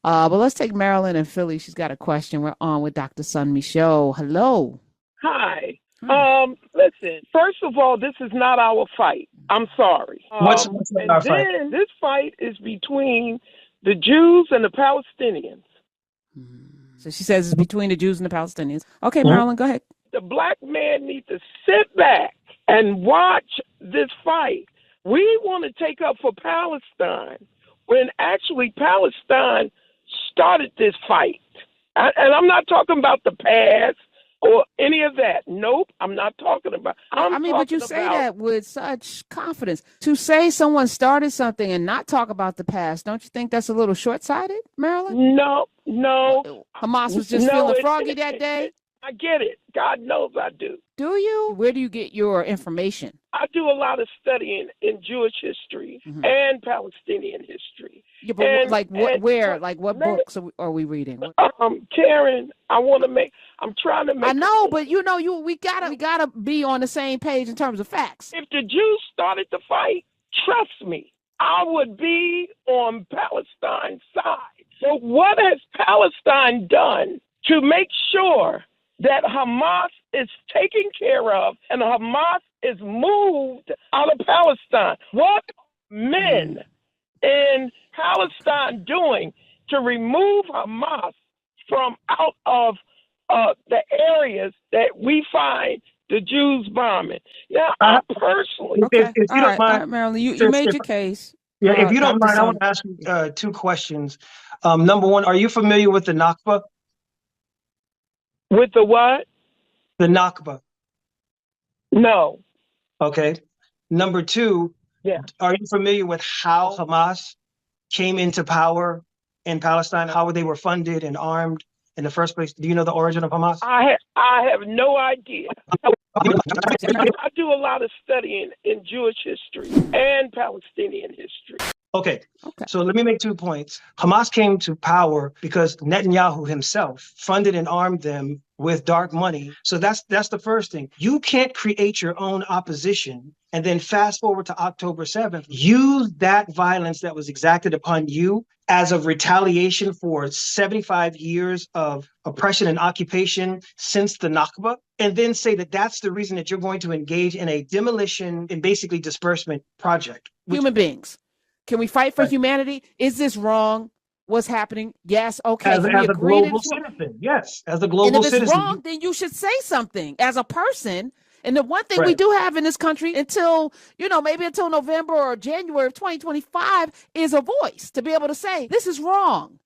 But let's take Marilyn and Philly. She's got a question. We're on with Dr. Sun Michaud. Hello. Hi. Hi. Listen, first of all, this is not our fight. I'm sorry. What's And our fight? then this fight is between the Jews and the Palestinians. So she says it's between the Jews and the Palestinians. Okay, Mhm. Marilyn, go ahead. The black man needs to sit back and watch this fight. We want to take up for Palestine when actually Palestine started this fight. And I'm not talking about the past or any of that. Nope, I'm not talking about. But you say that with such confidence. To say someone started something and not talk about the past, don't you think that's a little short-sighted, Marilyn? No. Hamas was just feeling froggy that day? I get it. God knows I do. Do you? Where do you get your information? I do a lot of studying in Jewish history and Palestinian history. Yeah, but where? Like what books are we reading? Karen, I'm trying to make. I know, but we gotta be on the same page in terms of facts. If the Jews started the fight, trust me, I would be on Palestine's side. But what has Palestine done to make sure that Hamas is taken care of and Hamas is moved out of Palestine? What men in Palestine doing to remove Hamas from out of the areas that we find the Jews bombing? Now, I personally... Okay. If you don't mind, all right, Marilyn, you made your case. Yeah, if you don't Dr. mind, I Sun. want to ask you two questions. Number one, are you familiar with the Nakba? With the what? The Nakba. No. Okay. Number two, are you familiar with how Hamas came into power in Palestine, how they were funded and armed in the first place? Do you know the origin of Hamas? I have no idea. I do a lot of studying in Jewish history and Palestinian history. Okay, so let me make 2 points. Hamas came to power because Netanyahu himself funded and armed them with dark money. So that's the first thing. You can't create your own opposition and then fast forward to October 7th, use that violence that was exacted upon you as a retaliation for 75 years of oppression and occupation since the Nakba, and then say that that's the reason that you're going to engage in a demolition and basically disbursement project. Human beings. Can we fight for humanity? Is this wrong? What's happening? Yes. Okay. As a global citizen. Yes. As a global citizen. And if it's wrong, then you should say something as a person. And the one thing we do have in this country until, maybe until November or January of 2025 is a voice to be able to say, this is wrong.